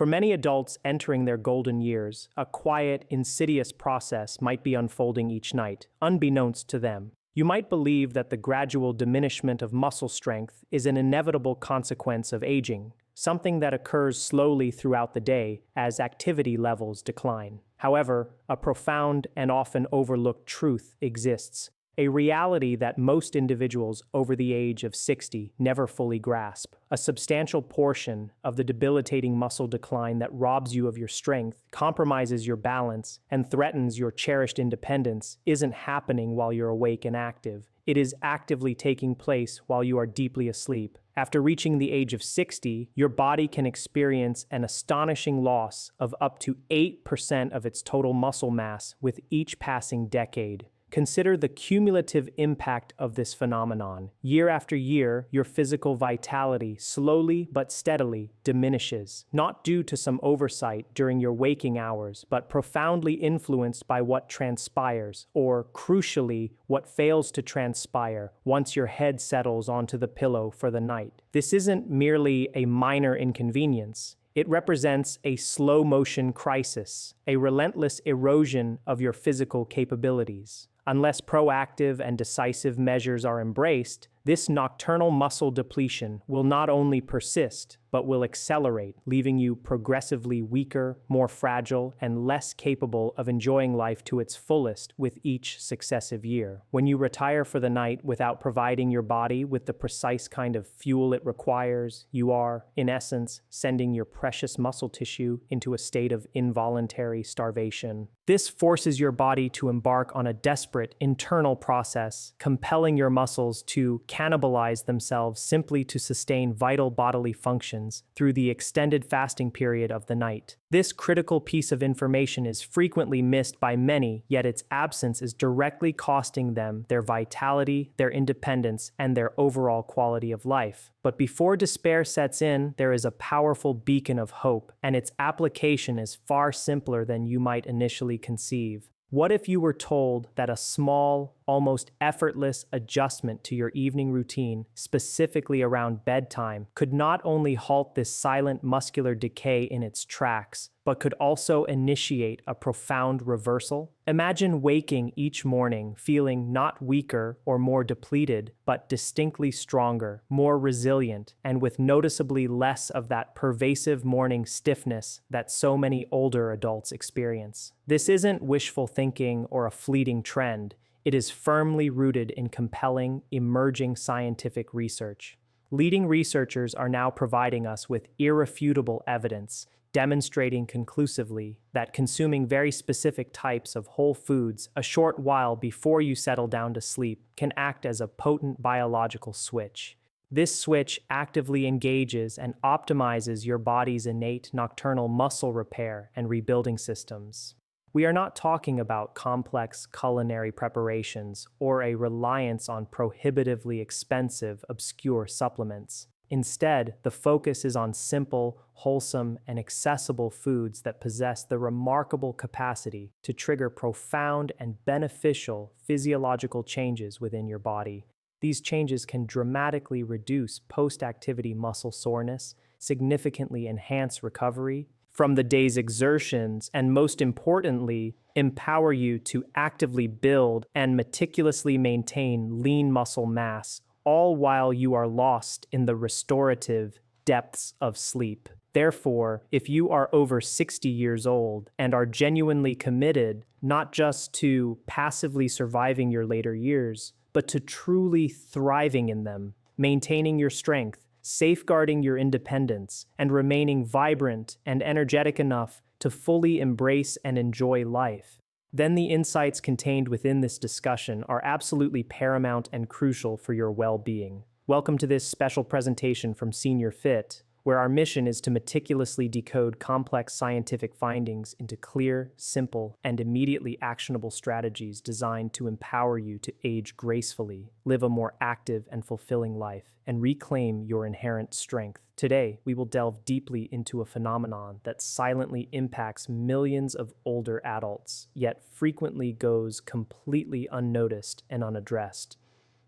For many adults entering their golden years, a quiet, insidious process might be unfolding each night, unbeknownst to them. You might believe that the gradual diminishment of muscle strength is an inevitable consequence of aging, something that occurs slowly throughout the day as activity levels decline. However, a profound and often overlooked truth exists, a reality that most individuals over the age of 60 never fully grasp. A substantial portion of the debilitating muscle decline that robs you of your strength, compromises your balance, and threatens your cherished independence isn't happening while you're awake and active. It is actively taking place while you are deeply asleep. After reaching the age of 60, your body can experience an astonishing loss of up to 8% of its total muscle mass with each passing decade. Consider the cumulative impact of this phenomenon. Year after year, your physical vitality slowly but steadily diminishes, not due to some oversight during your waking hours, but profoundly influenced by what transpires, or, crucially, what fails to transpire once your head settles onto the pillow for the night. This isn't merely a minor inconvenience. It represents a slow-motion crisis, a relentless erosion of your physical capabilities. Unless proactive and decisive measures are embraced, this nocturnal muscle depletion will not only persist, but will accelerate, leaving you progressively weaker, more fragile, and less capable of enjoying life to its fullest with each successive year. When you retire for the night without providing your body with the precise kind of fuel it requires, you are, in essence, sending your precious muscle tissue into a state of involuntary starvation. This forces your body to embark on a desperate internal process, compelling your muscles to cannibalize themselves simply to sustain vital bodily functions through the extended fasting period of the night. This critical piece of information is frequently missed by many, yet its absence is directly costing them their vitality, their independence, and their overall quality of life. But before despair sets in, there is a powerful beacon of hope, and its application is far simpler than you might initially conceive. What if you were told that a small, almost effortless adjustment to your evening routine, specifically around bedtime, could not only halt this silent muscular decay in its tracks, but could also initiate a profound reversal? Imagine waking each morning feeling not weaker or more depleted, but distinctly stronger, more resilient, and with noticeably less of that pervasive morning stiffness that so many older adults experience. This isn't wishful thinking or a fleeting trend. It is firmly rooted in compelling, emerging scientific research. Leading researchers are now providing us with irrefutable evidence, demonstrating conclusively that consuming very specific types of whole foods a short while before you settle down to sleep can act as a potent biological switch. This switch actively engages and optimizes your body's innate nocturnal muscle repair and rebuilding systems. We are not talking about complex culinary preparations or a reliance on prohibitively expensive, obscure supplements. Instead, the focus is on simple, wholesome, and accessible foods that possess the remarkable capacity to trigger profound and beneficial physiological changes within your body. These changes can dramatically reduce post-activity muscle soreness, significantly enhance recovery from the day's exertions, and most importantly, empower you to actively build and meticulously maintain lean muscle mass, all while you are lost in the restorative depths of sleep. Therefore, if you are over 60 years old and are genuinely committed not just to passively surviving your later years, but to truly thriving in them, maintaining your strength, safeguarding your independence, and remaining vibrant and energetic enough to fully embrace and enjoy life, then the insights contained within this discussion are absolutely paramount and crucial for your well-being. Welcome to this special presentation from Senior Fit, where our mission is to meticulously decode complex scientific findings into clear, simple, and immediately actionable strategies designed to empower you to age gracefully, live a more active and fulfilling life, and reclaim your inherent strength. Today, we will delve deeply into a phenomenon that silently impacts millions of older adults, yet frequently goes completely unnoticed and unaddressed: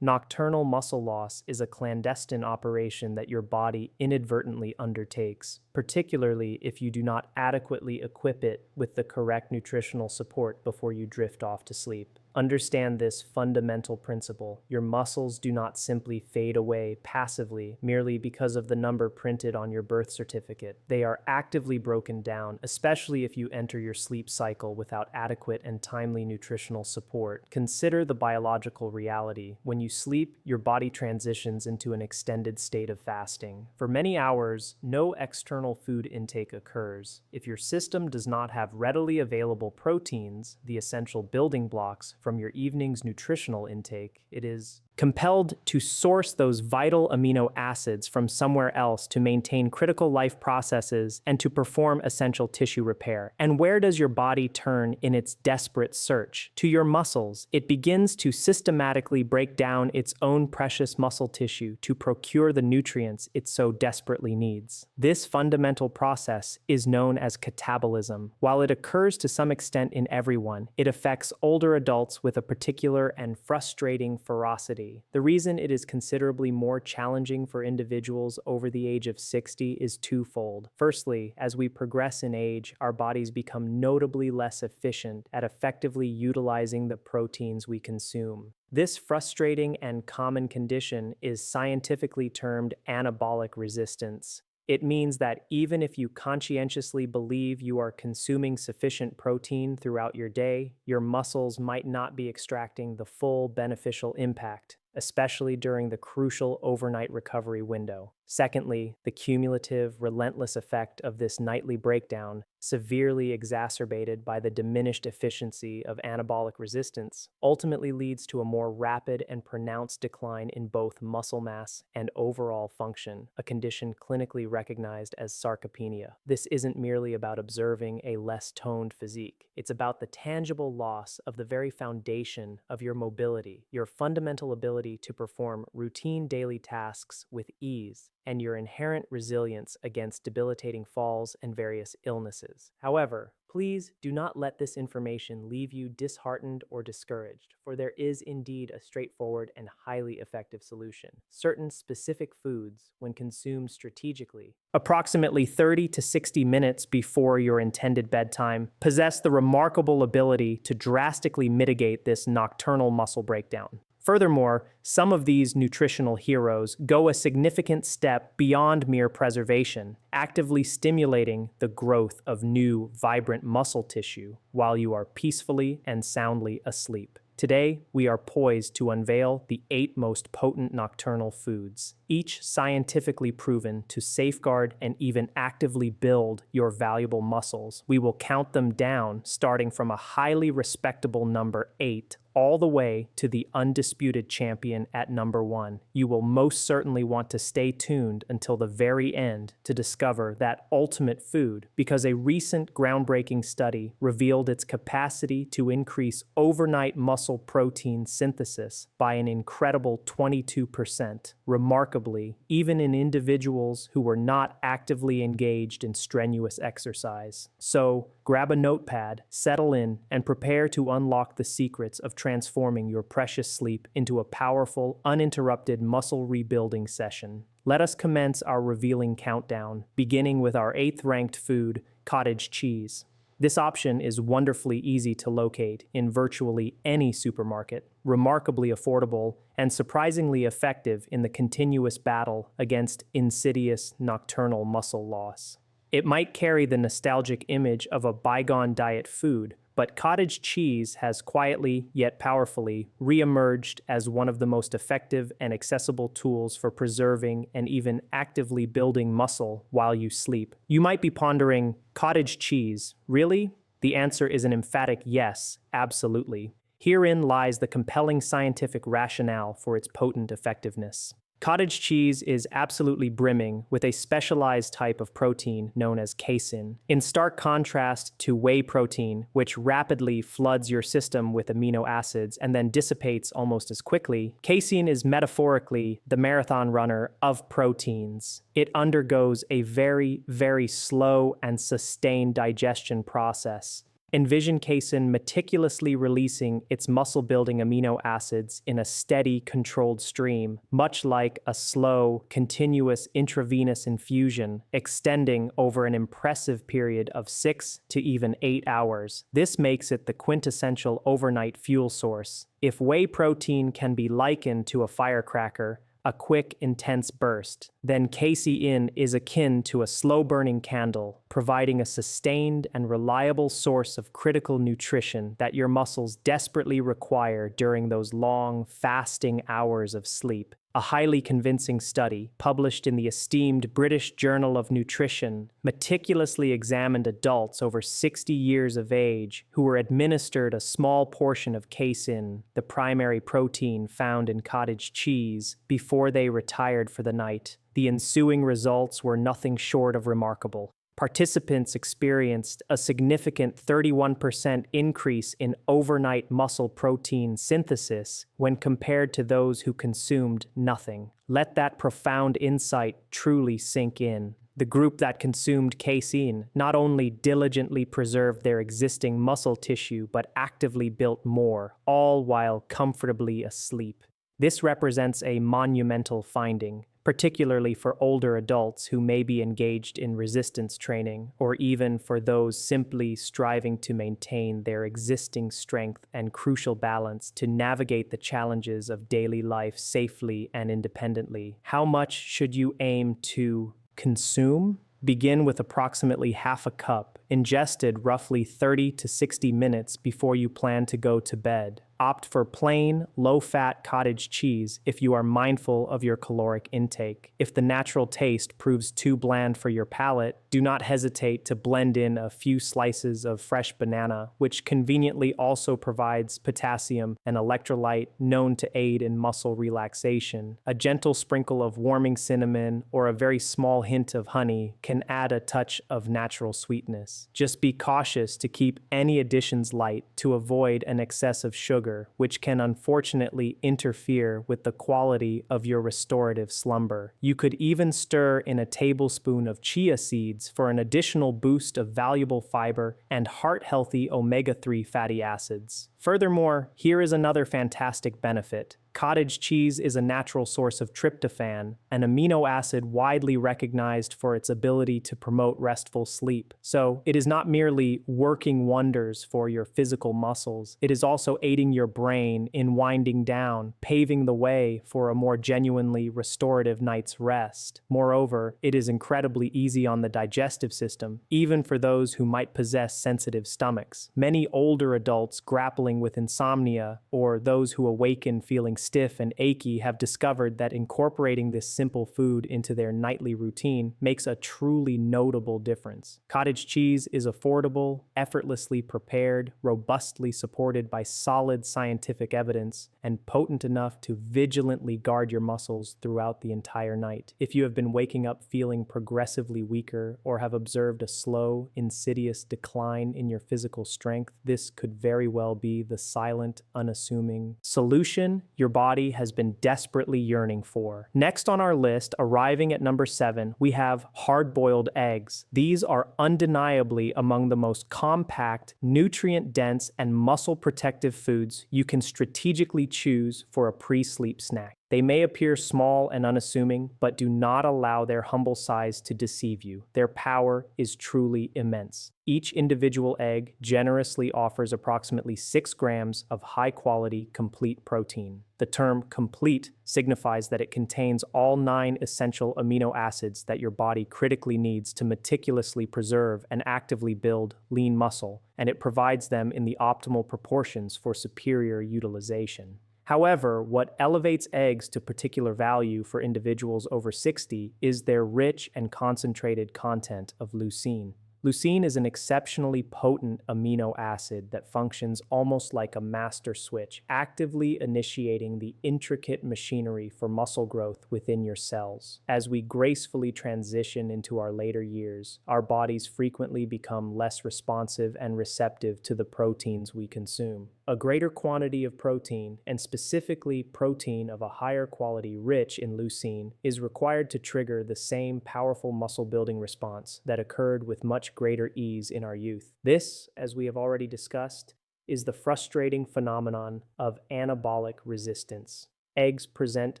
Nocturnal muscle loss is a clandestine operation that your body inadvertently undertakes, particularly if you do not adequately equip it with the correct nutritional support before you drift off to sleep. Understand this fundamental principle. Your muscles do not simply fade away passively merely because of the number printed on your birth certificate. They are actively broken down, especially if you enter your sleep cycle without adequate and timely nutritional support. Consider the biological reality. When you sleep, your body transitions into an extended state of fasting. For many hours, no external food intake occurs. If your system does not have readily available proteins, the essential building blocks from your evening's nutritional intake, it is compelled to source those vital amino acids from somewhere else to maintain critical life processes and to perform essential tissue repair. And where does your body turn in its desperate search? To your muscles. It begins to systematically break down its own precious muscle tissue to procure the nutrients it so desperately needs. This fundamental process is known as catabolism. While it occurs to some extent in everyone, it affects older adults with a particular and frustrating ferocity. The reason it is considerably more challenging for individuals over the age of 60 is twofold. Firstly, as we progress in age, our bodies become notably less efficient at effectively utilizing the proteins we consume. This frustrating and common condition is scientifically termed anabolic resistance. It means that even if you conscientiously believe you are consuming sufficient protein throughout your day, your muscles might not be extracting the full beneficial impact, especially during the crucial overnight recovery window. Secondly, the cumulative, relentless effect of this nightly breakdown, severely exacerbated by the diminished efficiency of anabolic resistance, ultimately leads to a more rapid and pronounced decline in both muscle mass and overall function, a condition clinically recognized as sarcopenia. This isn't merely about observing a less toned physique. It's about the tangible loss of the very foundation of your mobility, your fundamental ability to perform routine daily tasks with ease, and your inherent resilience against debilitating falls and various illnesses. However, please do not let this information leave you disheartened or discouraged, for there is indeed a straightforward and highly effective solution. Certain specific foods, when consumed strategically, approximately 30 to 60 minutes before your intended bedtime, possess the remarkable ability to drastically mitigate this nocturnal muscle breakdown. Furthermore, some of these nutritional heroes go a significant step beyond mere preservation, actively stimulating the growth of new, vibrant muscle tissue while you are peacefully and soundly asleep. Today, we are poised to unveil the 8 most potent nocturnal foods, each scientifically proven to safeguard and even actively build your valuable muscles. We will count them down, starting from a highly respectable number 8 all the way to the undisputed champion at number 1. You will most certainly want to stay tuned until the very end to discover that ultimate food, because a recent groundbreaking study revealed its capacity to increase overnight muscle protein synthesis by an incredible 22%. Remarkably, even in individuals who were not actively engaged in strenuous exercise. So, grab a notepad, settle in, and prepare to unlock the secrets of transforming your precious sleep into a powerful, uninterrupted muscle rebuilding session. Let us commence our revealing countdown, beginning with our 8th ranked food, cottage cheese. This option is wonderfully easy to locate in virtually any supermarket, remarkably affordable, and surprisingly effective in the continuous battle against insidious nocturnal muscle loss. It might carry the nostalgic image of a bygone diet food, but cottage cheese has quietly yet powerfully re-emerged as one of the most effective and accessible tools for preserving and even actively building muscle while you sleep. You might be pondering, cottage cheese, really? The answer is an emphatic yes, absolutely. Herein lies the compelling scientific rationale for its potent effectiveness. Cottage cheese is absolutely brimming with a specialized type of protein known as casein. In stark contrast to whey protein, which rapidly floods your system with amino acids and then dissipates almost as quickly, casein is metaphorically the marathon runner of proteins. It undergoes a very, very slow and sustained digestion process, Envision casein meticulously releasing its muscle-building amino acids in a steady, controlled stream, much like a slow, continuous intravenous infusion, extending over an impressive period of 6 to even 8 hours. This makes it the quintessential overnight fuel source. If whey protein can be likened to a firecracker, a quick, intense burst, then casein is akin to a slow-burning candle, providing a sustained and reliable source of critical nutrition that your muscles desperately require during those long, fasting hours of sleep. A highly convincing study, published in the esteemed British Journal of Nutrition, meticulously examined adults over 60 years of age who were administered a small portion of casein, the primary protein found in cottage cheese, before they retired for the night. The ensuing results were nothing short of remarkable. Participants experienced a significant 31% increase in overnight muscle protein synthesis when compared to those who consumed nothing. Let that profound insight truly sink in. The group that consumed casein not only diligently preserved their existing muscle tissue but actively built more, all while comfortably asleep. This represents a monumental finding, particularly for older adults who may be engaged in resistance training, or even for those simply striving to maintain their existing strength and crucial balance to navigate the challenges of daily life safely and independently. How much should you aim to consume? Begin with approximately half a cup, ingested roughly 30 to 60 minutes before you plan to go to bed. Opt for plain, low-fat cottage cheese if you are mindful of your caloric intake. If the natural taste proves too bland for your palate, do not hesitate to blend in a few slices of fresh banana, which conveniently also provides potassium, an electrolyte known to aid in muscle relaxation. A gentle sprinkle of warming cinnamon or a very small hint of honey can add a touch of natural sweetness. Just be cautious to keep any additions light to avoid an excess of sugar, which can unfortunately interfere with the quality of your restorative slumber. You could even stir in a tablespoon of chia seeds for an additional boost of valuable fiber and heart-healthy omega-3 fatty acids. Furthermore, here is another fantastic benefit. Cottage cheese is a natural source of tryptophan, an amino acid widely recognized for its ability to promote restful sleep. So, it is not merely working wonders for your physical muscles, it is also aiding your brain in winding down, paving the way for a more genuinely restorative night's rest. Moreover, it is incredibly easy on the digestive system, even for those who might possess sensitive stomachs. Many older adults grappling with insomnia, or those who awaken feeling stiff and achy, have discovered that incorporating this simple food into their nightly routine makes a truly notable difference. Cottage cheese is affordable, effortlessly prepared, robustly supported by solid scientific evidence, and potent enough to vigilantly guard your muscles throughout the entire night. If you have been waking up feeling progressively weaker or have observed a slow, insidious decline in your physical strength, this could very well be the silent, unassuming solution your body has been desperately yearning for. Next on our list, arriving at number 7, we have hard-boiled eggs. These are undeniably among the most compact, nutrient-dense, and muscle-protective foods you can strategically choose for a pre-sleep snack. They may appear small and unassuming, but do not allow their humble size to deceive you. Their power is truly immense. Each individual egg generously offers approximately 6 grams of high-quality, complete protein. The term complete signifies that it contains all 9 essential amino acids that your body critically needs to meticulously preserve and actively build lean muscle, and it provides them in the optimal proportions for superior utilization. However, what elevates eggs to particular value for individuals over 60 is their rich and concentrated content of leucine. Leucine is an exceptionally potent amino acid that functions almost like a master switch, actively initiating the intricate machinery for muscle growth within your cells. As we gracefully transition into our later years, our bodies frequently become less responsive and receptive to the proteins we consume. A greater quantity of protein, and specifically protein of a higher quality rich in leucine, is required to trigger the same powerful muscle-building response that occurred with much greater ease in our youth. This, as we have already discussed, is the frustrating phenomenon of anabolic resistance. Eggs present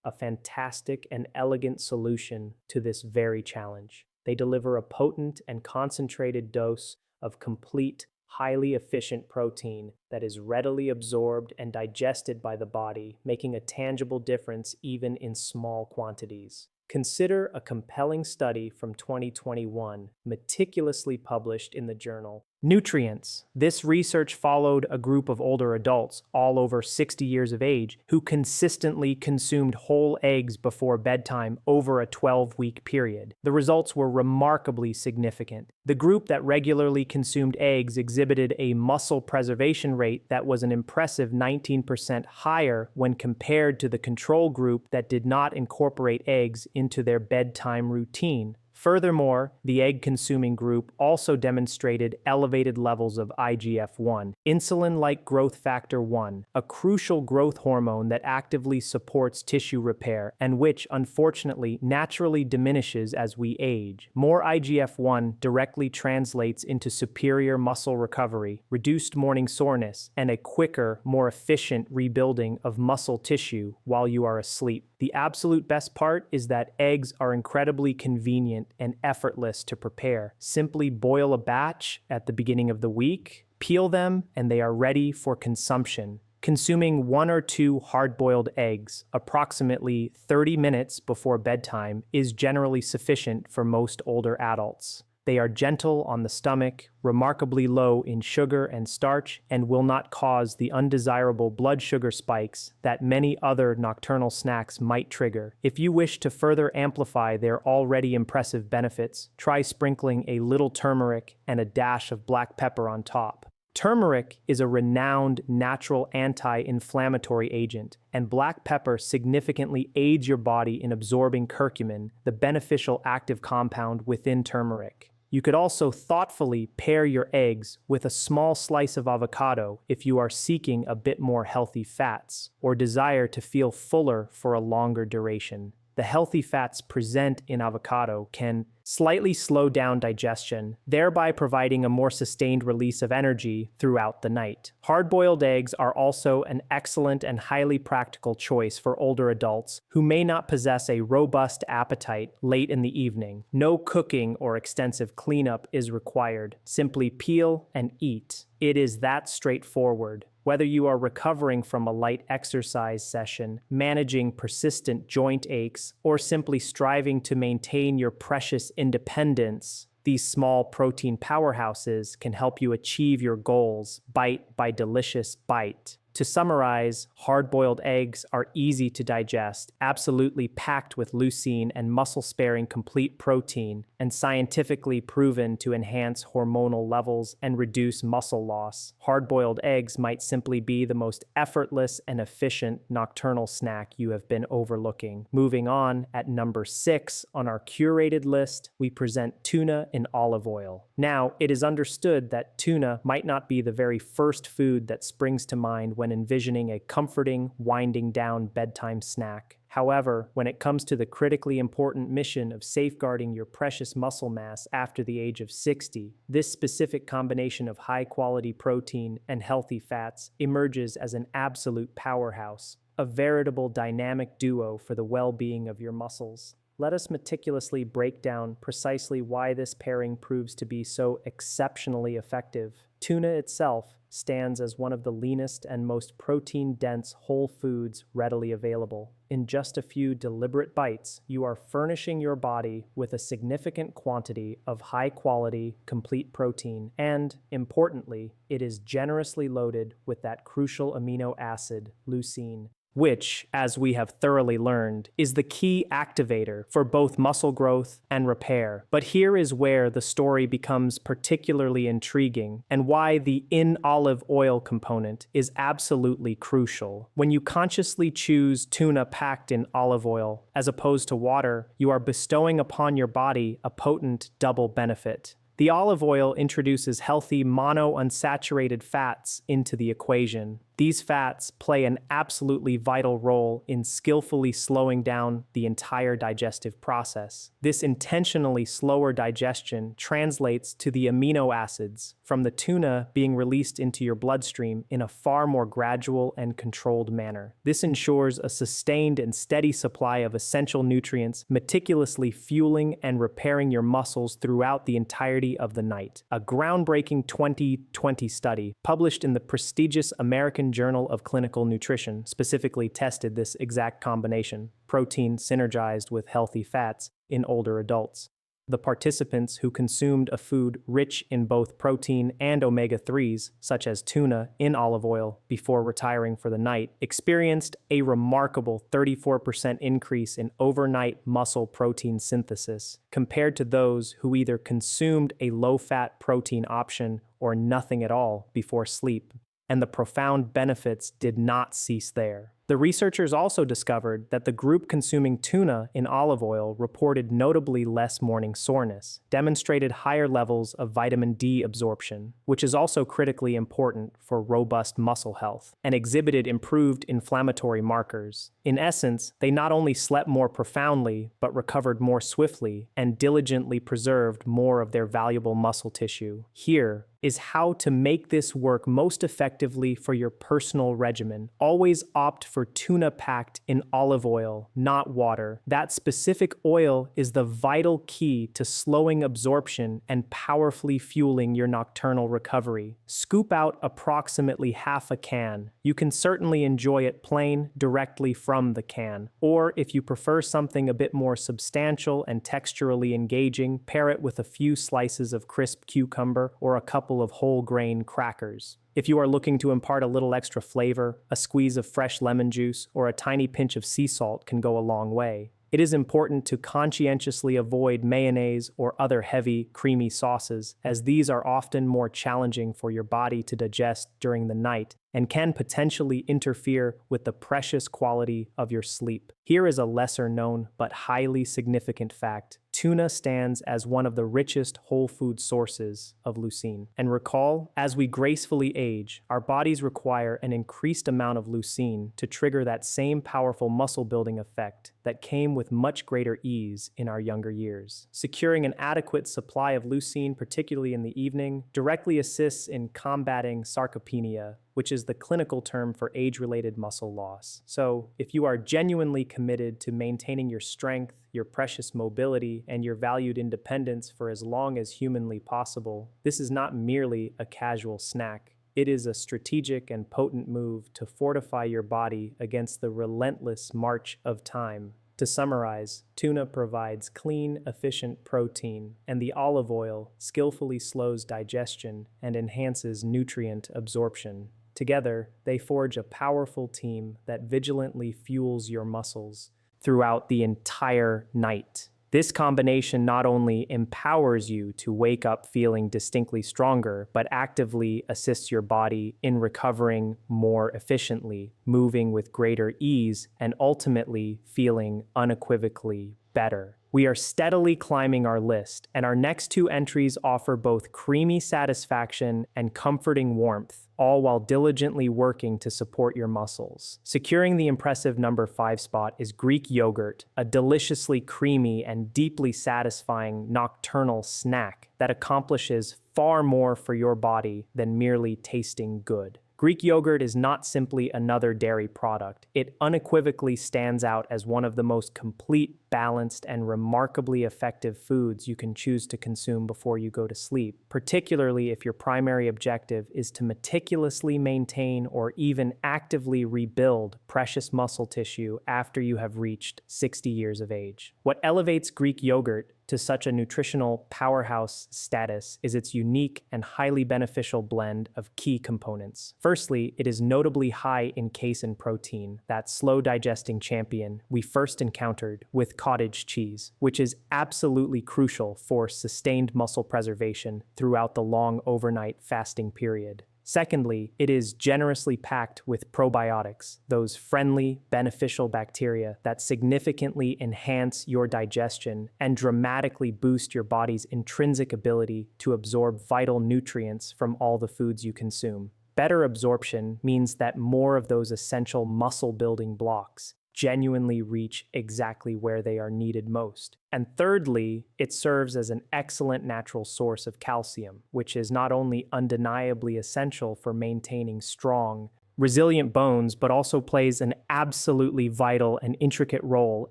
a fantastic and elegant solution to this very challenge. They deliver a potent and concentrated dose of complete, highly efficient protein that is readily absorbed and digested by the body, making a tangible difference even in small quantities. Consider a compelling study from 2021, meticulously published in the journal Nutrients. This research followed a group of older adults, all over 60 years of age, who consistently consumed whole eggs before bedtime over a 12-week period. The results were remarkably significant. The group that regularly consumed eggs exhibited a muscle preservation rate that was an impressive 19% higher when compared to the control group that did not incorporate eggs into their bedtime routine. Furthermore, the egg-consuming group also demonstrated elevated levels of IGF-1, insulin-like growth factor 1, a crucial growth hormone that actively supports tissue repair and which, unfortunately, naturally diminishes as we age. More IGF-1 directly translates into superior muscle recovery, reduced morning soreness, and a quicker, more efficient rebuilding of muscle tissue while you are asleep. The absolute best part is that eggs are incredibly convenient and effortless to prepare. Simply boil a batch at the beginning of the week, peel them, and they are ready for consumption. Consuming 1 or 2 hard-boiled eggs approximately 30 minutes before bedtime is generally sufficient for most older adults. They are gentle on the stomach, remarkably low in sugar and starch, and will not cause the undesirable blood sugar spikes that many other nocturnal snacks might trigger. If you wish to further amplify their already impressive benefits, try sprinkling a little turmeric and a dash of black pepper on top. Turmeric is a renowned natural anti-inflammatory agent, and black pepper significantly aids your body in absorbing curcumin, the beneficial active compound within turmeric. You could also thoughtfully pair your eggs with a small slice of avocado if you are seeking a bit more healthy fats or desire to feel fuller for a longer duration. The healthy fats present in avocado can slightly slow down digestion, thereby providing a more sustained release of energy throughout the night. Hard-boiled eggs are also an excellent and highly practical choice for older adults who may not possess a robust appetite late in the evening. No cooking or extensive cleanup is required. Simply peel and eat. It is that straightforward. Whether you are recovering from a light exercise session, managing persistent joint aches, or simply striving to maintain your precious independence, these small protein powerhouses can help you achieve your goals bite by delicious bite. To summarize, hard-boiled eggs are easy to digest, absolutely packed with leucine and muscle-sparing complete protein, and scientifically proven to enhance hormonal levels and reduce muscle loss. Hard-boiled eggs might simply be the most effortless and efficient nocturnal snack you have been overlooking. Moving on, at number 6 on our curated list, we present tuna in olive oil. Now, it is understood that tuna might not be the very first food that springs to mind when envisioning a comforting, winding down bedtime snack. However, when it comes to the critically important mission of safeguarding your precious muscle mass after the age of 60, this specific combination of high-quality protein and healthy fats emerges as an absolute powerhouse, a veritable dynamic duo for the well-being of your muscles. Let us meticulously break down precisely why this pairing proves to be so exceptionally effective. Tuna itself stands as one of the leanest and most protein-dense whole foods readily available. In just a few deliberate bites, you are furnishing your body with a significant quantity of high-quality, complete protein, and, importantly, it is generously loaded with that crucial amino acid, leucine, which, as we have thoroughly learned, is the key activator for both muscle growth and repair. But here is where the story becomes particularly intriguing and why the in olive oil component is absolutely crucial. When you consciously choose tuna packed in olive oil as opposed to water, you are bestowing upon your body a potent double benefit. The olive oil introduces healthy monounsaturated fats into the equation, These fats play an absolutely vital role in skillfully slowing down the entire digestive process. This intentionally slower digestion translates to the amino acids from the tuna being released into your bloodstream in a far more gradual and controlled manner. This ensures a sustained and steady supply of essential nutrients, meticulously fueling and repairing your muscles throughout the entirety of the night. A groundbreaking 2020 study published in the prestigious American Journal of Clinical Nutrition specifically tested this exact combination, protein synergized with healthy fats, in older adults. The participants who consumed a food rich in both protein and omega-3s, such as tuna in olive oil, before retiring for the night, experienced a remarkable 34% increase in overnight muscle protein synthesis, compared to those who either consumed a low-fat protein option or nothing at all before sleep. And the profound benefits did not cease there. The researchers also discovered that the group consuming tuna in olive oil reported notably less morning soreness, demonstrated higher levels of vitamin D absorption, which is also critically important for robust muscle health, and exhibited improved inflammatory markers. In essence, they not only slept more profoundly, but recovered more swiftly and diligently preserved more of their valuable muscle tissue. Here is how to make this work most effectively for your personal regimen. Always opt for tuna packed in olive oil, not water. That specific oil is the vital key to slowing absorption and powerfully fueling your nocturnal recovery. Scoop out approximately half a can. You can certainly enjoy it plain, directly from the can. Or if you prefer something a bit more substantial and texturally engaging, pair it with a few slices of crisp cucumber or a couple of whole grain crackers. If you are looking to impart a little extra flavor, a squeeze of fresh lemon juice or a tiny pinch of sea salt can go a long way. It is important to conscientiously avoid mayonnaise or other heavy, creamy sauces, as these are often more challenging for your body to digest during the night and can potentially interfere with the precious quality of your sleep. Here is a lesser-known but highly significant fact. Tuna stands as one of the richest whole food sources of leucine. And recall, as we gracefully age, our bodies require an increased amount of leucine to trigger that same powerful muscle-building effect that came with much greater ease in our younger years. Securing an adequate supply of leucine, particularly in the evening, directly assists in combating sarcopenia, which is the clinical term for age-related muscle loss. So, if you are genuinely committed to maintaining your strength, your precious mobility, and your valued independence for as long as humanly possible, this is not merely a casual snack. It is a strategic and potent move to fortify your body against the relentless march of time. To summarize, tuna provides clean, efficient protein, and the olive oil skillfully slows digestion and enhances nutrient absorption. Together, they forge a powerful team that vigilantly fuels your muscles throughout the entire night. This combination not only empowers you to wake up feeling distinctly stronger, but actively assists your body in recovering more efficiently, moving with greater ease, and ultimately feeling unequivocally better. We are steadily climbing our list, and our next two entries offer both creamy satisfaction and comforting warmth, all while diligently working to support your muscles. Securing the impressive number 5 spot is Greek yogurt, a deliciously creamy and deeply satisfying nocturnal snack that accomplishes far more for your body than merely tasting good. Greek yogurt is not simply another dairy product. It unequivocally stands out as one of the most complete, balanced, and remarkably effective foods you can choose to consume before you go to sleep, particularly if your primary objective is to meticulously maintain or even actively rebuild precious muscle tissue after you have reached 60 years of age. What elevates Greek yogurt to such a nutritional powerhouse status is its unique and highly beneficial blend of key components. Firstly, it is notably high in casein protein, that slow-digesting champion we first encountered with cottage cheese, which is absolutely crucial for sustained muscle preservation throughout the long overnight fasting period. Secondly, it is generously packed with probiotics, those friendly, beneficial bacteria that significantly enhance your digestion and dramatically boost your body's intrinsic ability to absorb vital nutrients from all the foods you consume. Better absorption means that more of those essential muscle-building blocks genuinely reach exactly where they are needed most. And thirdly, it serves as an excellent natural source of calcium, which is not only undeniably essential for maintaining strong, resilient bones, but also plays an absolutely vital and intricate role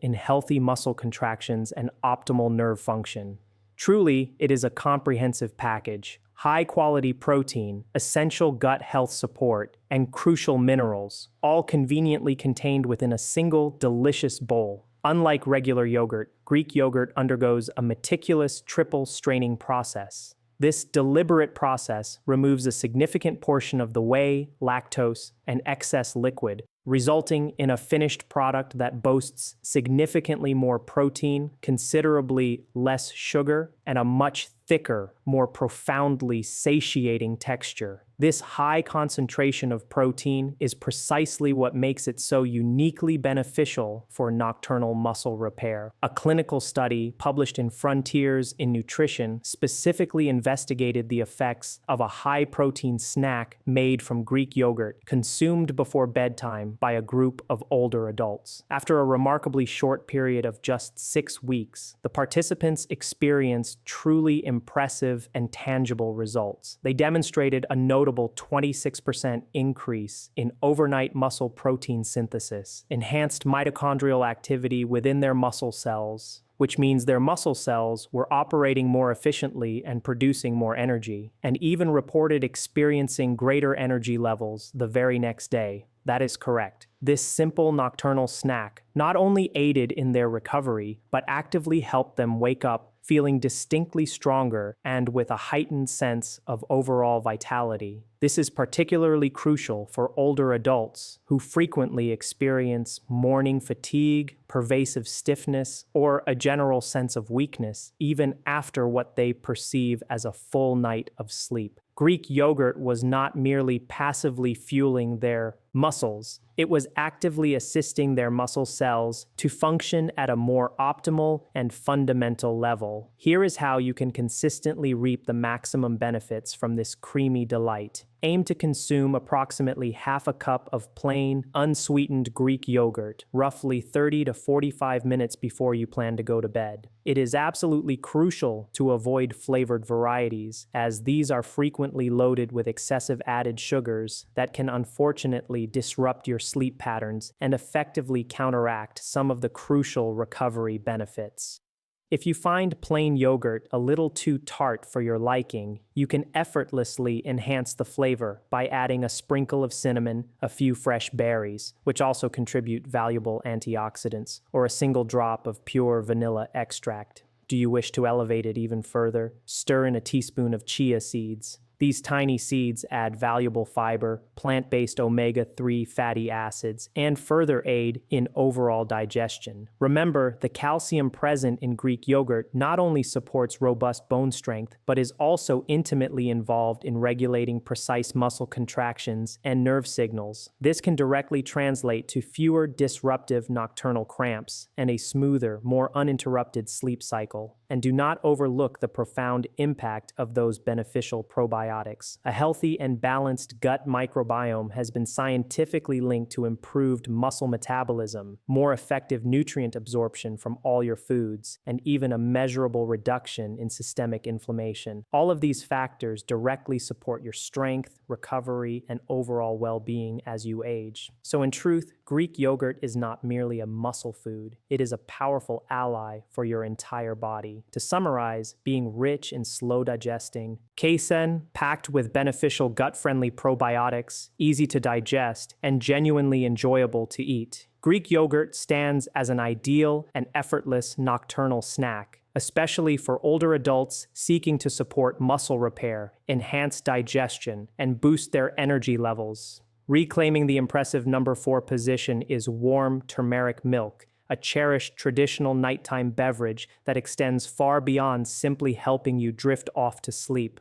in healthy muscle contractions and optimal nerve function. Truly, it is a comprehensive package. High-quality protein, essential gut health support, and crucial minerals, all conveniently contained within a single delicious bowl. Unlike regular yogurt, Greek yogurt undergoes a meticulous triple straining process. This deliberate process removes a significant portion of the whey, lactose, and excess liquid, resulting in a finished product that boasts significantly more protein, considerably less sugar, and a much thicker, more profoundly satiating texture. This high concentration of protein is precisely what makes it so uniquely beneficial for nocturnal muscle repair. A clinical study published in Frontiers in Nutrition specifically investigated the effects of a high-protein snack made from Greek yogurt consumed before bedtime by a group of older adults. After a remarkably short period of just 6 weeks, the participants experienced truly impressive and tangible results. They demonstrated a notable 26% increase in overnight muscle protein synthesis, enhanced mitochondrial activity within their muscle cells, which means their muscle cells were operating more efficiently and producing more energy, and even reported experiencing greater energy levels the very next day. That is correct. This simple nocturnal snack not only aided in their recovery, but actively helped them wake up feeling distinctly stronger and with a heightened sense of overall vitality. This is particularly crucial for older adults who frequently experience morning fatigue, pervasive stiffness, or a general sense of weakness, even after what they perceive as a full night of sleep. Greek yogurt was not merely passively fueling their muscles, it was actively assisting their muscle cells to function at a more optimal and fundamental level. Here is how you can consistently reap the maximum benefits from this creamy delight. Aim to consume approximately half a cup of plain, unsweetened Greek yogurt, roughly 30 to 45 minutes before you plan to go to bed. It is absolutely crucial to avoid flavored varieties, as these are frequently loaded with excessive added sugars that can unfortunately disrupt your sleep patterns and effectively counteract some of the crucial recovery benefits. If you find plain yogurt a little too tart for your liking, you can effortlessly enhance the flavor by adding a sprinkle of cinnamon, a few fresh berries, which also contribute valuable antioxidants, or a single drop of pure vanilla extract. Do you wish to elevate it even further? Stir in a teaspoon of chia seeds. These tiny seeds add valuable fiber, plant-based omega-3 fatty acids, and further aid in overall digestion. Remember, the calcium present in Greek yogurt not only supports robust bone strength, but is also intimately involved in regulating precise muscle contractions and nerve signals. This can directly translate to fewer disruptive nocturnal cramps and a smoother, more uninterrupted sleep cycle. And do not overlook the profound impact of those beneficial probiotics. A healthy and balanced gut microbiome has been scientifically linked to improved muscle metabolism, more effective nutrient absorption from all your foods, and even a measurable reduction in systemic inflammation. All of these factors directly support your strength, recovery, and overall well-being as you age. So in truth, Greek yogurt is not merely a muscle food. It is a powerful ally for your entire body. To summarize, being rich in slow-digesting, casein, packed with beneficial gut-friendly probiotics, easy to digest, and genuinely enjoyable to eat, Greek yogurt stands as an ideal and effortless nocturnal snack, especially for older adults seeking to support muscle repair, enhance digestion, and boost their energy levels. Reclaiming the impressive number 4 position is warm turmeric milk, a cherished traditional nighttime beverage that extends far beyond simply helping you drift off to sleep.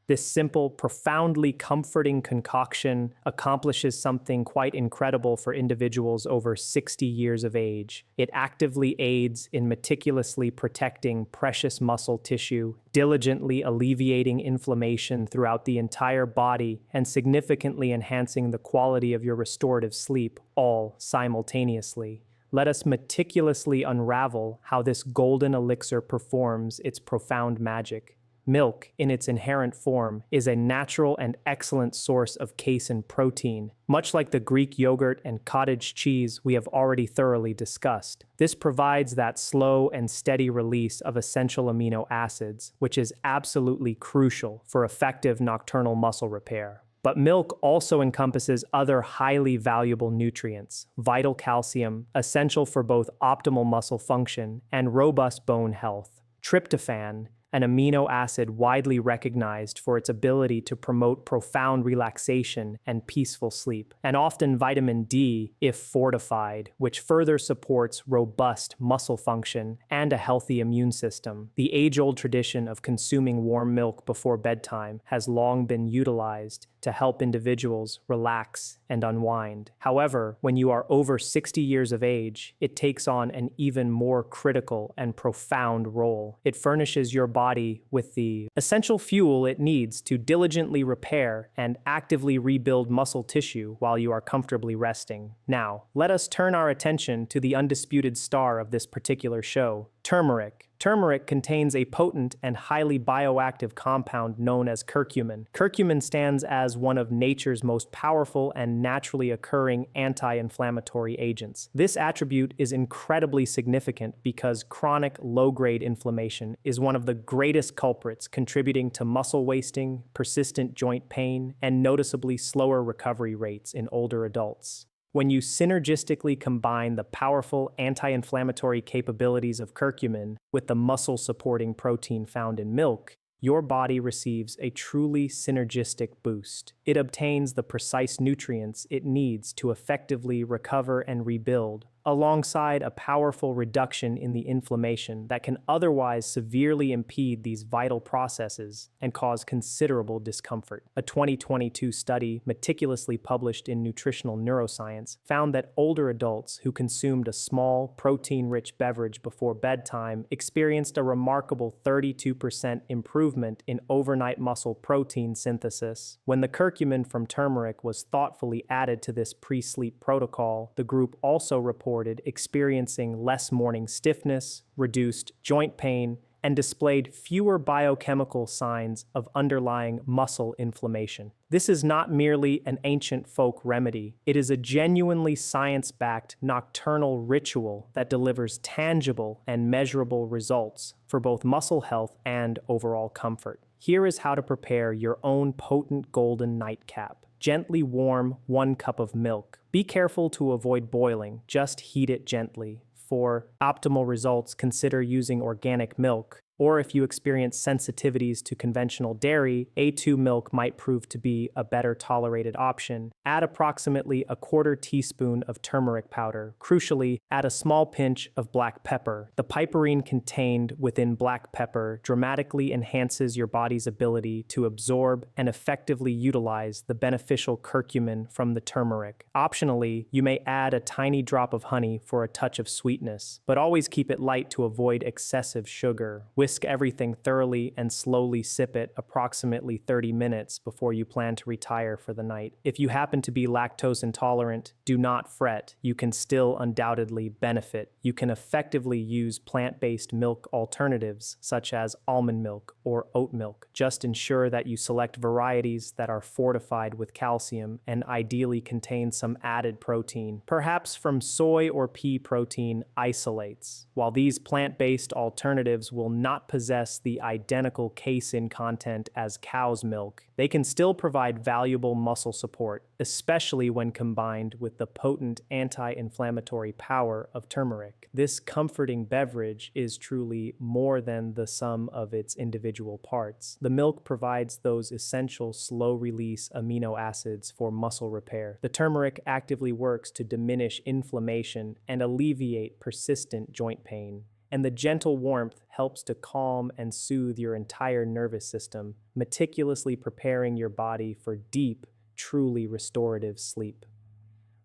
This simple, profoundly comforting concoction accomplishes something quite incredible for individuals over 60 years of age. It actively aids in meticulously protecting precious muscle tissue, diligently alleviating inflammation throughout the entire body, and significantly enhancing the quality of your restorative sleep, all simultaneously. Let us meticulously unravel how this golden elixir performs its profound magic. Milk, in its inherent form, is a natural and excellent source of casein protein, much like the Greek yogurt and cottage cheese we have already thoroughly discussed. This provides that slow and steady release of essential amino acids, which is absolutely crucial for effective nocturnal muscle repair. But milk also encompasses other highly valuable nutrients: vital calcium, essential for both optimal muscle function and robust bone health; tryptophan, an amino acid widely recognized for its ability to promote profound relaxation and peaceful sleep; and often vitamin D, if fortified, which further supports robust muscle function and a healthy immune system. The age-old tradition of consuming warm milk before bedtime has long been utilized to help individuals relax and unwind. However, when you are over 60 years of age, it takes on an even more critical and profound role. It furnishes your body with the essential fuel it needs to diligently repair and actively rebuild muscle tissue while you are comfortably resting. Now, let us turn our attention to the undisputed star of this particular show: turmeric. Turmeric contains a potent and highly bioactive compound known as curcumin. Curcumin stands as one of nature's most powerful and naturally occurring anti-inflammatory agents. This attribute is incredibly significant because chronic low-grade inflammation is one of the greatest culprits contributing to muscle wasting, persistent joint pain, and noticeably slower recovery rates in older adults. When you synergistically combine the powerful anti-inflammatory capabilities of curcumin with the muscle-supporting protein found in milk, your body receives a truly synergistic boost. It obtains the precise nutrients it needs to effectively recover and rebuild, alongside a powerful reduction in the inflammation that can otherwise severely impede these vital processes and cause considerable discomfort. A 2022 study, meticulously published in Nutritional Neuroscience, found that older adults who consumed a small, protein-rich beverage before bedtime experienced a remarkable 32% improvement in overnight muscle protein synthesis. When the curcumin from turmeric was thoughtfully added to this pre-sleep protocol, the group also reported experiencing less morning stiffness, reduced joint pain, and displayed fewer biochemical signs of underlying muscle inflammation. This is not merely an ancient folk remedy. It is a genuinely science-backed nocturnal ritual that delivers tangible and measurable results for both muscle health and overall comfort. Here is how to prepare your own potent golden nightcap. Gently warm 1 cup of milk. Be careful to avoid boiling, just heat it gently. For optimal results, consider using organic milk, or if you experience sensitivities to conventional dairy, A2 milk might prove to be a better tolerated option. Add approximately 1/4 teaspoon of turmeric powder. Crucially, add a small pinch of black pepper. The piperine contained within black pepper dramatically enhances your body's ability to absorb and effectively utilize the beneficial curcumin from the turmeric. Optionally, you may add a tiny drop of honey for a touch of sweetness, but always keep it light to avoid excessive sugar. Whisk everything thoroughly and slowly sip it approximately 30 minutes before you plan to retire for the night. If you happen to be lactose intolerant, do not fret. You can still undoubtedly benefit. You can effectively use plant-based milk alternatives such as almond milk or oat milk. Just ensure that you select varieties that are fortified with calcium and ideally contain some added protein, perhaps from soy or pea protein isolates. While these plant-based alternatives will not possess the identical casein content as cow's milk, they can still provide valuable muscle support, especially when combined with the potent anti-inflammatory power of turmeric. This comforting beverage is truly more than the sum of its individual parts. The milk provides those essential slow-release amino acids for muscle repair. The turmeric actively works to diminish inflammation and alleviate persistent joint pain. and the gentle warmth helps to calm and soothe your entire nervous system, meticulously preparing your body for deep, truly restorative sleep.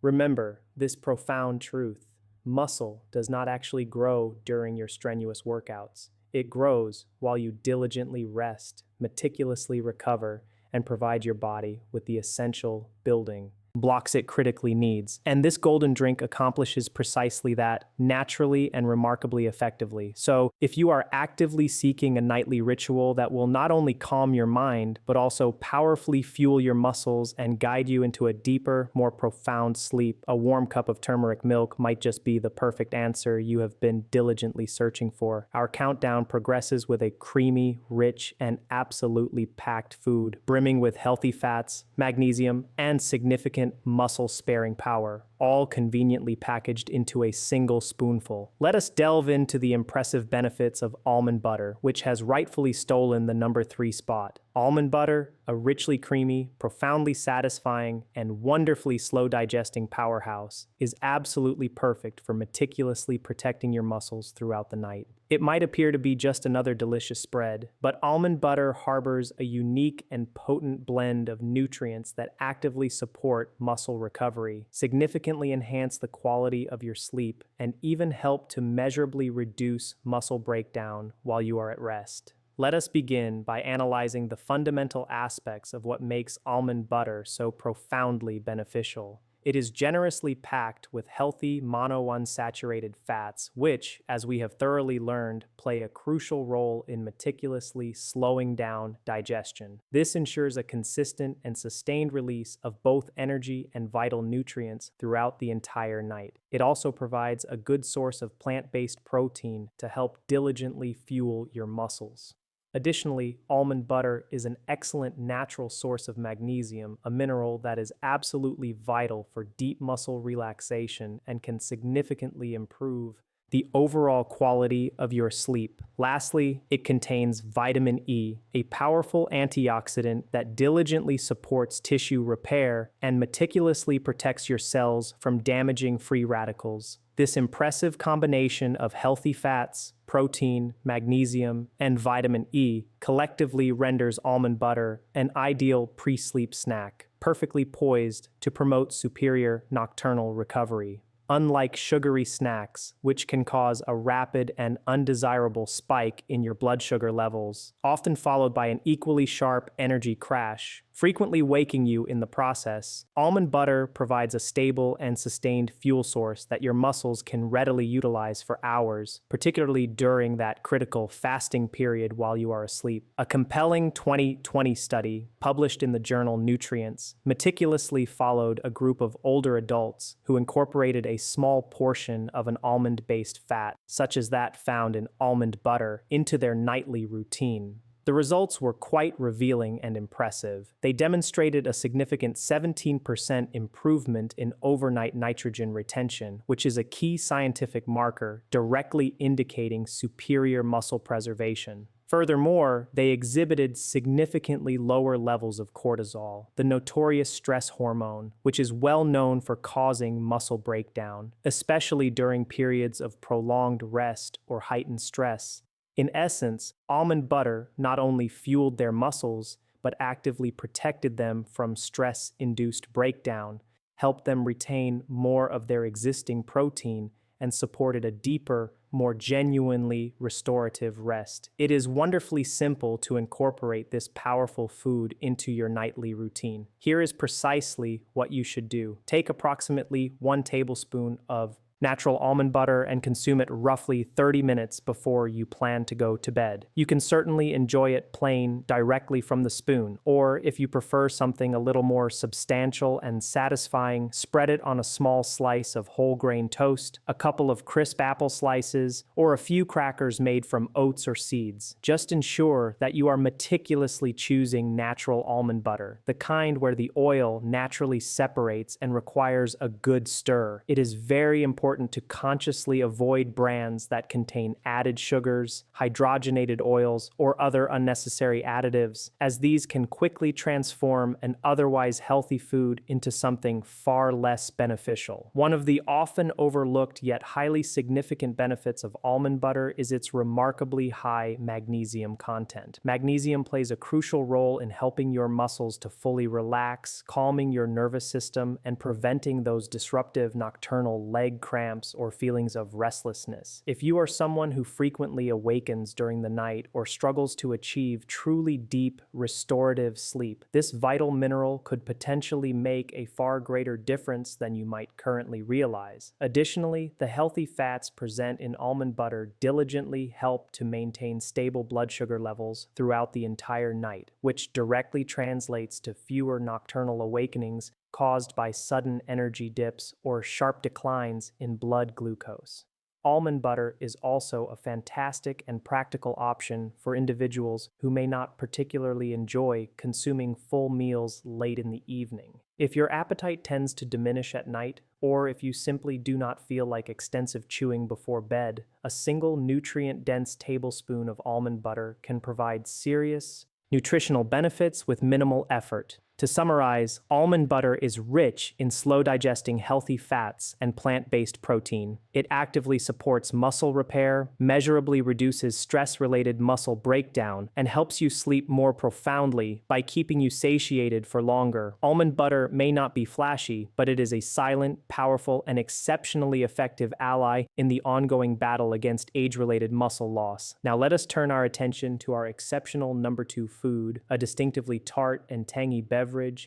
Remember this profound truth: muscle does not actually grow during your strenuous workouts. It grows while you diligently rest, meticulously recover, and provide your body with the essential building blocks it critically needs. And this golden drink accomplishes precisely that, naturally and remarkably effectively. So, if you are actively seeking a nightly ritual that will not only calm your mind, but also powerfully fuel your muscles and guide you into a deeper, more profound sleep, a warm cup of turmeric milk might just be the perfect answer you have been diligently searching for. Our countdown progresses with a creamy, rich, and absolutely packed food, brimming with healthy fats, magnesium, and significant muscle-sparing power, all conveniently packaged into a single spoonful. Let us delve into the impressive benefits of almond butter, which has rightfully stolen the number 3 spot. Almond butter, a richly creamy, profoundly satisfying, and wonderfully slow-digesting powerhouse, is absolutely perfect for meticulously protecting your muscles throughout the night. It might appear to be just another delicious spread, but almond butter harbors a unique and potent blend of nutrients that actively support muscle recovery, significantly enhance the quality of your sleep, and even help to measurably reduce muscle breakdown while you are at rest. Let us begin by analyzing the fundamental aspects of what makes almond butter so profoundly beneficial. It is generously packed with healthy monounsaturated fats, which, as we have thoroughly learned, play a crucial role in meticulously slowing down digestion. This ensures a consistent and sustained release of both energy and vital nutrients throughout the entire night. It also provides a good source of plant-based protein to help diligently fuel your muscles. Additionally, almond butter is an excellent natural source of magnesium, a mineral that is absolutely vital for deep muscle relaxation and can significantly improve the overall quality of your sleep. Lastly, it contains vitamin E, a powerful antioxidant that diligently supports tissue repair and meticulously protects your cells from damaging free radicals. This impressive combination of healthy fats, protein, magnesium, and vitamin E collectively renders almond butter an ideal pre-sleep snack, perfectly poised to promote superior nocturnal recovery. Unlike sugary snacks, which can cause a rapid and undesirable spike in your blood sugar levels, often followed by an equally sharp energy crash, frequently waking you in the process, almond butter provides a stable and sustained fuel source that your muscles can readily utilize for hours, particularly during that critical fasting period while you are asleep. A compelling 2020 study, published in the journal Nutrients, meticulously followed a group of older adults who incorporated a small portion of an almond-based fat, such as that found in almond butter, into their nightly routine. The results were quite revealing and impressive. They demonstrated a significant 17% improvement in overnight nitrogen retention, which is a key scientific marker directly indicating superior muscle preservation. Furthermore, they exhibited significantly lower levels of cortisol, the notorious stress hormone, which is well known for causing muscle breakdown, especially during periods of prolonged rest or heightened stress. In essence, almond butter not only fueled their muscles, but actively protected them from stress-induced breakdown, helped them retain more of their existing protein, and supported a deeper, more genuinely restorative rest. It is wonderfully simple to incorporate this powerful food into your nightly routine. Here is precisely what you should do. Take approximately 1 tablespoon of natural almond butter and consume it roughly 30 minutes before you plan to go to bed. You can certainly enjoy it plain directly from the spoon, or if you prefer something a little more substantial and satisfying, spread it on a small slice of whole grain toast, a couple of crisp apple slices, or a few crackers made from oats or seeds. Just ensure that you are meticulously choosing natural almond butter, the kind where the oil naturally separates and requires a good stir. It is very important important to consciously avoid brands that contain added sugars, hydrogenated oils, or other unnecessary additives, as these can quickly transform an otherwise healthy food into something far less beneficial. One of the often overlooked yet highly significant benefits of almond butter is its remarkably high magnesium content. Magnesium plays a crucial role in helping your muscles to fully relax, calming your nervous system, and preventing those disruptive nocturnal leg cramps or feelings of restlessness. If you are someone who frequently awakens during the night or struggles to achieve truly deep, restorative sleep, this vital mineral could potentially make a far greater difference than you might currently realize. Additionally, the healthy fats present in almond butter diligently help to maintain stable blood sugar levels throughout the entire night, which directly translates to fewer nocturnal awakenings caused by sudden energy dips or sharp declines in blood glucose. Almond butter is also a fantastic and practical option for individuals who may not particularly enjoy consuming full meals late in the evening. If your appetite tends to diminish at night, or if you simply do not feel like extensive chewing before bed, a single nutrient-dense tablespoon of almond butter can provide serious nutritional benefits with minimal effort. To summarize, almond butter is rich in slow-digesting healthy fats and plant-based protein. It actively supports muscle repair, measurably reduces stress-related muscle breakdown, and helps you sleep more profoundly by keeping you satiated for longer. Almond butter may not be flashy, but it is a silent, powerful, and exceptionally effective ally in the ongoing battle against age-related muscle loss. Now let us turn our attention to our exceptional number 2 food, a distinctively tart and tangy beverage,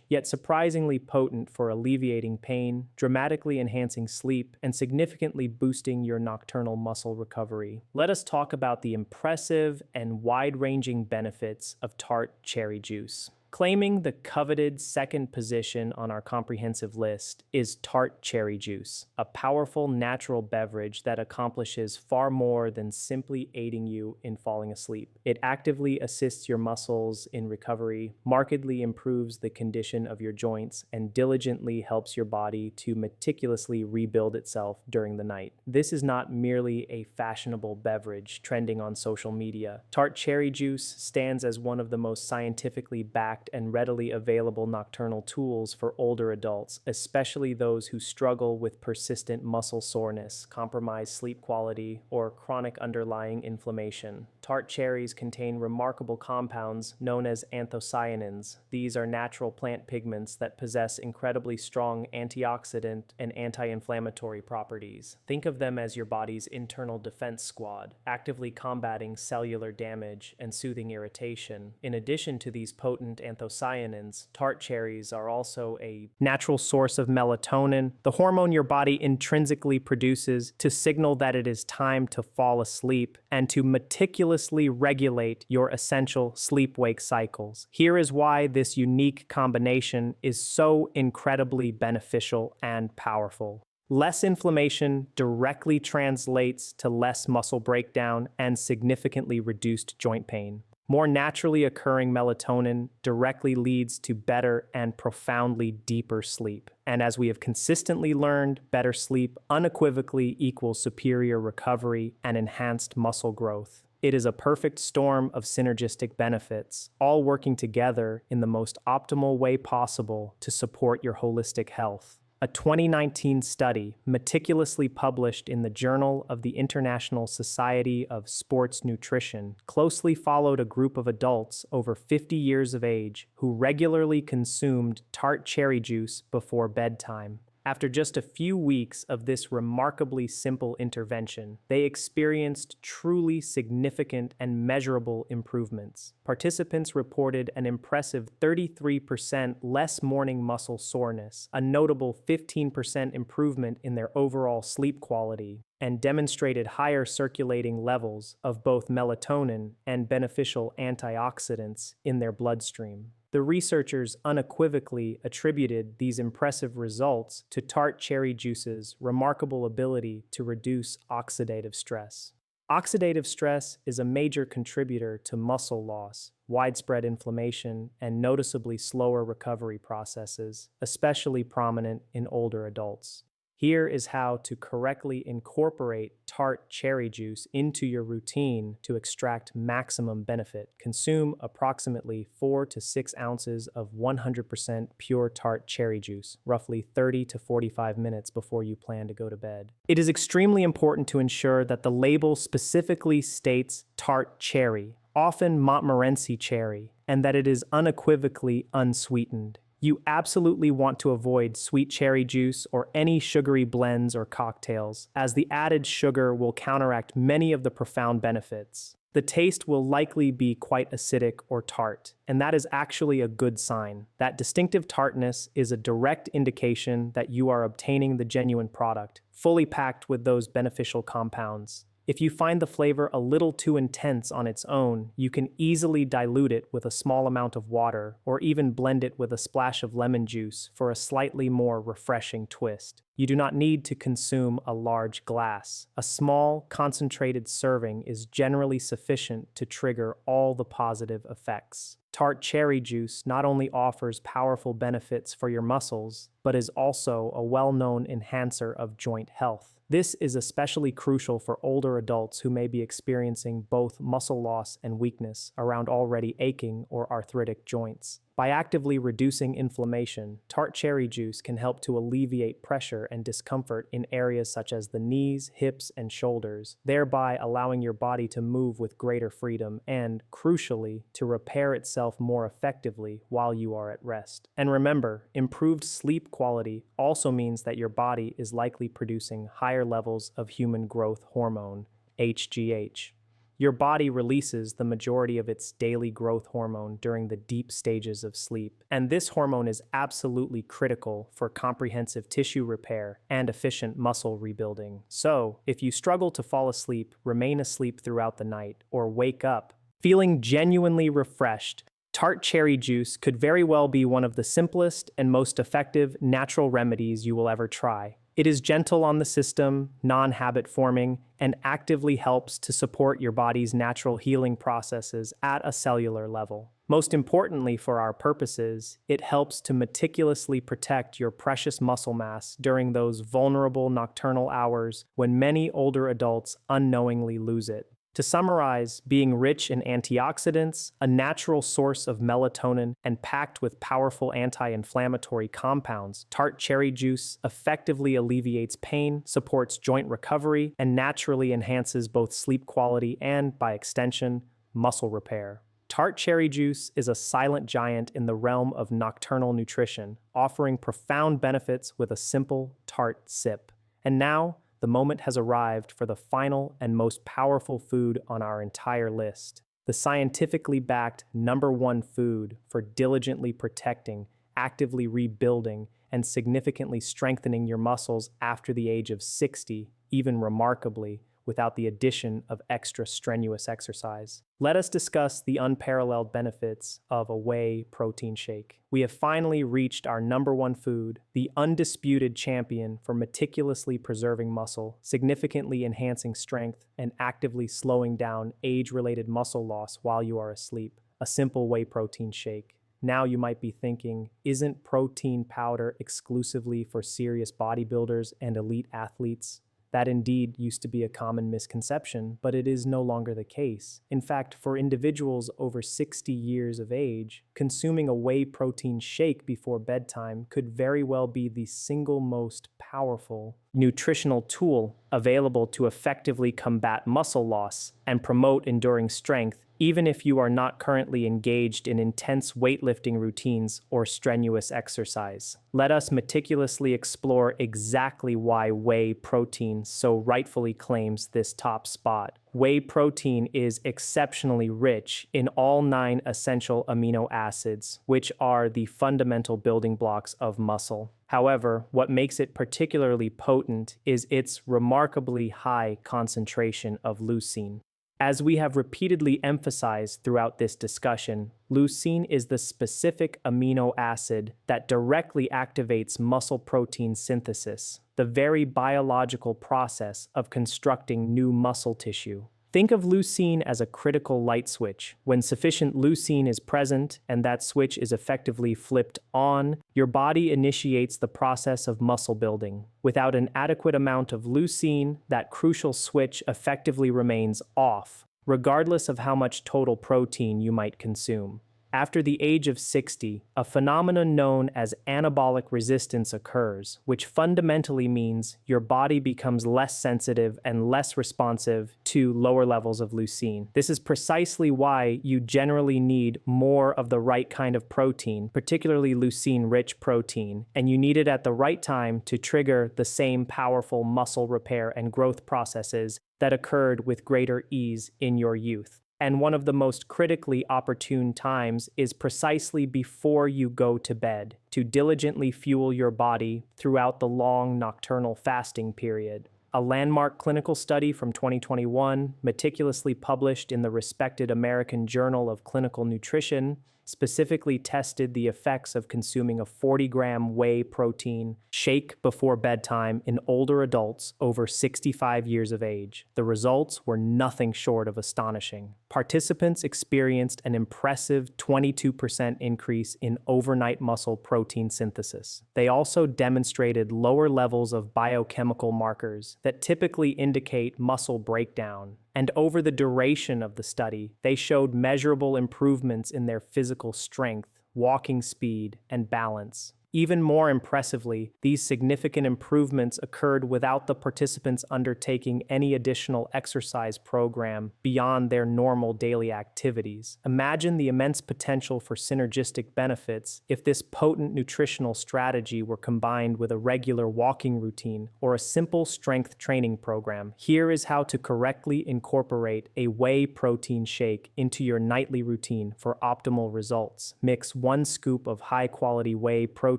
yet surprisingly potent for alleviating pain, dramatically enhancing sleep, and significantly boosting your nocturnal muscle recovery. Let us talk about the impressive and wide-ranging benefits of tart cherry juice. Claiming the coveted second position on our comprehensive list is tart cherry juice, a powerful natural beverage that accomplishes far more than simply aiding you in falling asleep. It actively assists your muscles in recovery, markedly improves the condition of your joints, and diligently helps your body to meticulously rebuild itself during the night. This is not merely a fashionable beverage trending on social media. Tart cherry juice stands as one of the most scientifically backed and readily available nocturnal tools for older adults, especially those who struggle with persistent muscle soreness, compromised sleep quality, or chronic underlying inflammation. Tart cherries contain remarkable compounds known as anthocyanins. These are natural plant pigments that possess incredibly strong antioxidant and anti-inflammatory properties. Think of them as your body's internal defense squad, actively combating cellular damage and soothing irritation. In addition to these potent anthocyanins, tart cherries are also a natural source of melatonin, the hormone your body intrinsically produces to signal that it is time to fall asleep and to meticulously regulate your essential sleep-wake cycles. Here is why this unique combination is so incredibly beneficial and powerful. Less inflammation directly translates to less muscle breakdown and significantly reduced joint pain. More naturally occurring melatonin directly leads to better and profoundly deeper sleep. And as we have consistently learned, better sleep unequivocally equals superior recovery and enhanced muscle growth. It is a perfect storm of synergistic benefits, all working together in the most optimal way possible to support your holistic health. A 2019 study, meticulously published in the Journal of the International Society of Sports Nutrition, closely followed a group of adults over 50 years of age who regularly consumed tart cherry juice before bedtime. After just a few weeks of this remarkably simple intervention, they experienced truly significant and measurable improvements. Participants reported an impressive 33% less morning muscle soreness, a notable 15% improvement in their overall sleep quality, and demonstrated higher circulating levels of both melatonin and beneficial antioxidants in their bloodstream. The researchers unequivocally attributed these impressive results to tart cherry juice's remarkable ability to reduce oxidative stress. Oxidative stress is a major contributor to muscle loss, widespread inflammation, and noticeably slower recovery processes, especially prominent in older adults. Here is how to correctly incorporate tart cherry juice into your routine to extract maximum benefit. Consume approximately 4 to 6 ounces of 100% pure tart cherry juice, roughly 30 to 45 minutes before you plan to go to bed. It is extremely important to ensure that the label specifically states tart cherry, often Montmorency cherry, and that it is unequivocally unsweetened. You absolutely want to avoid sweet cherry juice or any sugary blends or cocktails, as the added sugar will counteract many of the profound benefits. The taste will likely be quite acidic or tart, and that is actually a good sign. That distinctive tartness is a direct indication that you are obtaining the genuine product, fully packed with those beneficial compounds. If you find the flavor a little too intense on its own, you can easily dilute it with a small amount of water or even blend it with a splash of lemon juice for a slightly more refreshing twist. You do not need to consume a large glass. A small, concentrated serving is generally sufficient to trigger all the positive effects. Tart cherry juice not only offers powerful benefits for your muscles, but is also a well-known enhancer of joint health. This is especially crucial for older adults who may be experiencing both muscle loss and weakness around already aching or arthritic joints. By actively reducing inflammation, tart cherry juice can help to alleviate pressure and discomfort in areas such as the knees, hips, and shoulders, thereby allowing your body to move with greater freedom and, crucially, to repair itself more effectively while you are at rest. And remember, improved sleep quality also means that your body is likely producing higher levels of human growth hormone, HGH. Your body releases the majority of its daily growth hormone during the deep stages of sleep, and this hormone is absolutely critical for comprehensive tissue repair and efficient muscle rebuilding. So, if you struggle to fall asleep, remain asleep throughout the night, or wake up feeling genuinely refreshed, tart cherry juice could very well be one of the simplest and most effective natural remedies you will ever try. It is gentle on the system, non-habit forming, and actively helps to support your body's natural healing processes at a cellular level. Most importantly for our purposes, it helps to meticulously protect your precious muscle mass during those vulnerable nocturnal hours when many older adults unknowingly lose it. To summarize, being rich in antioxidants, a natural source of melatonin, and packed with powerful anti-inflammatory compounds, tart cherry juice effectively alleviates pain, supports joint recovery, and naturally enhances both sleep quality and, by extension, muscle repair. Tart cherry juice is a silent giant in the realm of nocturnal nutrition, offering profound benefits with a simple tart sip. And now, the moment has arrived for the final and most powerful food on our entire list. The scientifically backed #1 food for diligently protecting, actively rebuilding, and significantly strengthening your muscles after the age of 60, even remarkably, without the addition of extra strenuous exercise. Let us discuss the unparalleled benefits of a whey protein shake. We have finally reached our #1 food, the undisputed champion for meticulously preserving muscle, significantly enhancing strength, and actively slowing down age-related muscle loss while you are asleep. A simple whey protein shake. Now you might be thinking, isn't protein powder exclusively for serious bodybuilders and elite athletes? That indeed used to be a common misconception, but it is no longer the case. In fact, for individuals over 60 years of age, consuming a whey protein shake before bedtime could very well be the single most powerful nutritional tool available to effectively combat muscle loss and promote enduring strength, even if you are not currently engaged in intense weightlifting routines or strenuous exercise. Let us meticulously explore exactly why whey protein so rightfully claims this top spot. Whey protein is exceptionally rich in all 9 essential amino acids, which are the fundamental building blocks of muscle. However, what makes it particularly potent is its remarkably high concentration of leucine. As we have repeatedly emphasized throughout this discussion, leucine is the specific amino acid that directly activates muscle protein synthesis, the very biological process of constructing new muscle tissue. Think of leucine as a critical light switch. When sufficient leucine is present and that switch is effectively flipped on, your body initiates the process of muscle building. Without an adequate amount of leucine, that crucial switch effectively remains off, regardless of how much total protein you might consume. After the age of 60, a phenomenon known as anabolic resistance occurs, which fundamentally means your body becomes less sensitive and less responsive to lower levels of leucine. This is precisely why you generally need more of the right kind of protein, particularly leucine-rich protein, and you need it at the right time to trigger the same powerful muscle repair and growth processes that occurred with greater ease in your youth. And one of the most critically opportune times is precisely before you go to bed, to diligently fuel your body throughout the long nocturnal fasting period. A landmark clinical study from 2021, meticulously published in the respected American Journal of Clinical Nutrition, specifically tested the effects of consuming a 40-gram whey protein shake before bedtime in older adults over 65 years of age. The results were nothing short of astonishing. Participants experienced an impressive 22% increase in overnight muscle protein synthesis. They also demonstrated lower levels of biochemical markers that typically indicate muscle breakdown. And over the duration of the study, they showed measurable improvements in their physical strength, walking speed, and balance. Even more impressively, these significant improvements occurred without the participants undertaking any additional exercise program beyond their normal daily activities. Imagine the immense potential for synergistic benefits if this potent nutritional strategy were combined with a regular walking routine or a simple strength training program. Here is how to correctly incorporate a whey protein shake into your nightly routine for optimal results. Mix 1 scoop of high-quality whey protein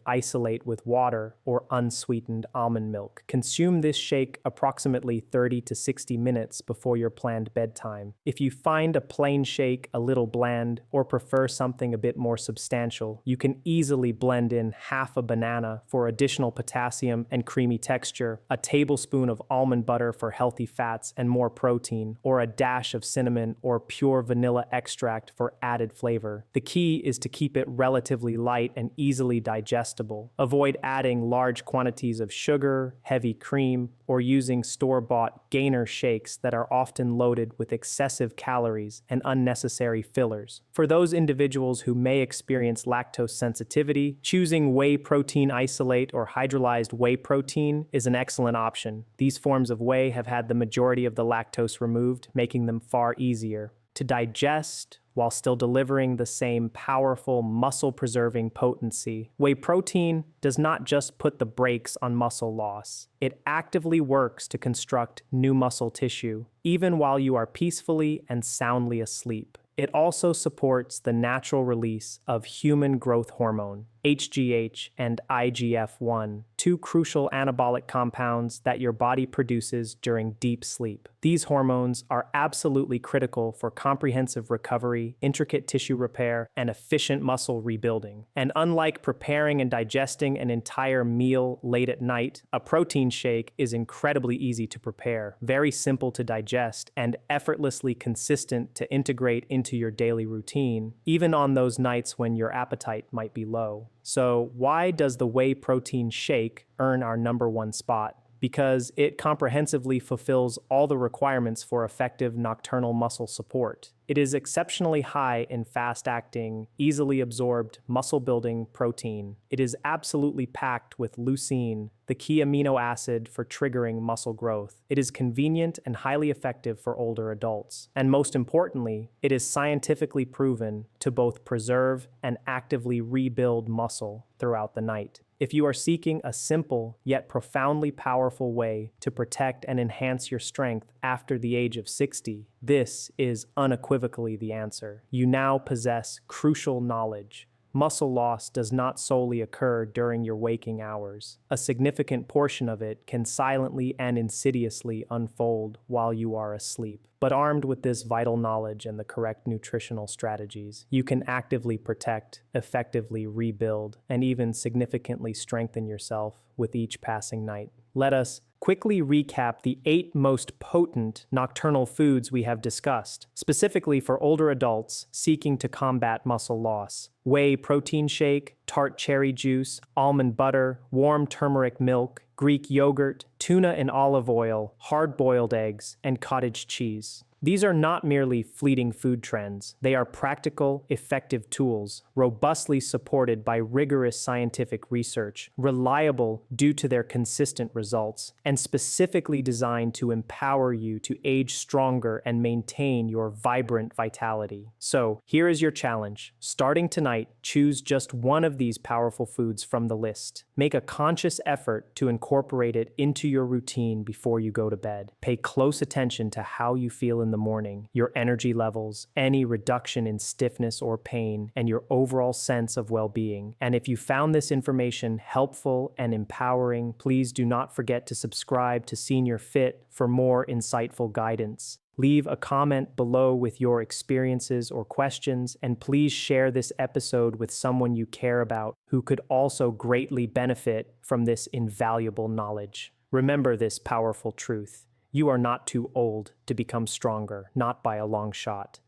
isolate with water or unsweetened almond milk. Consume this shake approximately 30 to 60 minutes before your planned bedtime. If you find a plain shake a little bland or prefer something a bit more substantial, you can easily blend in half a banana for additional potassium and creamy texture, a tablespoon of almond butter for healthy fats and more protein, or a dash of cinnamon or pure vanilla extract for added flavor. The key is to keep it relatively light and easily digestible. Avoid adding large quantities of sugar, heavy cream, or using store-bought gainer shakes that are often loaded with excessive calories and unnecessary fillers. For those individuals who may experience lactose sensitivity, choosing whey protein isolate or hydrolyzed whey protein is an excellent option. These forms of whey have had the majority of the lactose removed, making them far easier to digest while still delivering the same powerful muscle-preserving potency. Whey protein does not just put the brakes on muscle loss. It actively works to construct new muscle tissue, even while you are peacefully and soundly asleep. It also supports the natural release of human growth hormone, HGH, and IGF-1, two crucial anabolic compounds that your body produces during deep sleep. These hormones are absolutely critical for comprehensive recovery, intricate tissue repair, and efficient muscle rebuilding. And unlike preparing and digesting an entire meal late at night, a protein shake is incredibly easy to prepare, very simple to digest, and effortlessly consistent to integrate into your daily routine, even on those nights when your appetite might be low. So why does the whey protein shake earn our #1 spot? Because it comprehensively fulfills all the requirements for effective nocturnal muscle support. It is exceptionally high in fast-acting, easily absorbed muscle-building protein. It is absolutely packed with leucine, the key amino acid for triggering muscle growth. It is convenient and highly effective for older adults. And most importantly, it is scientifically proven to both preserve and actively rebuild muscle throughout the night. If you are seeking a simple yet profoundly powerful way to protect and enhance your strength after the age of 60, this is unequivocally the answer. You now possess crucial knowledge. Muscle loss does not solely occur during your waking hours. A significant portion of it can silently and insidiously unfold while you are asleep. But armed with this vital knowledge and the correct nutritional strategies, you can actively protect, effectively rebuild, and even significantly strengthen yourself with each passing night. let us quickly recap the 8 most potent nocturnal foods we have discussed, specifically for older adults seeking to combat muscle loss. Whey protein shake, tart cherry juice, almond butter, warm turmeric milk, Greek yogurt, tuna and olive oil, hard-boiled eggs, and cottage cheese. These are not merely fleeting food trends. They are practical, effective tools, robustly supported by rigorous scientific research, reliable due to their consistent results, and specifically designed to empower you to age stronger and maintain your vibrant vitality. So, here is your challenge. Starting tonight, choose just one of these powerful foods from the list. Make a conscious effort to incorporate it into your routine before you go to bed. Pay close attention to how you feel in the morning, your energy levels, any reduction in stiffness or pain, and your overall sense of well-being. And if you found this information helpful and empowering, please do not forget to subscribe to Senior Fit for more insightful guidance. Leave a comment below with your experiences or questions, and please share this episode with someone you care about who could also greatly benefit from this invaluable knowledge. Remember this powerful truth. You are not too old to become stronger, not by a long shot.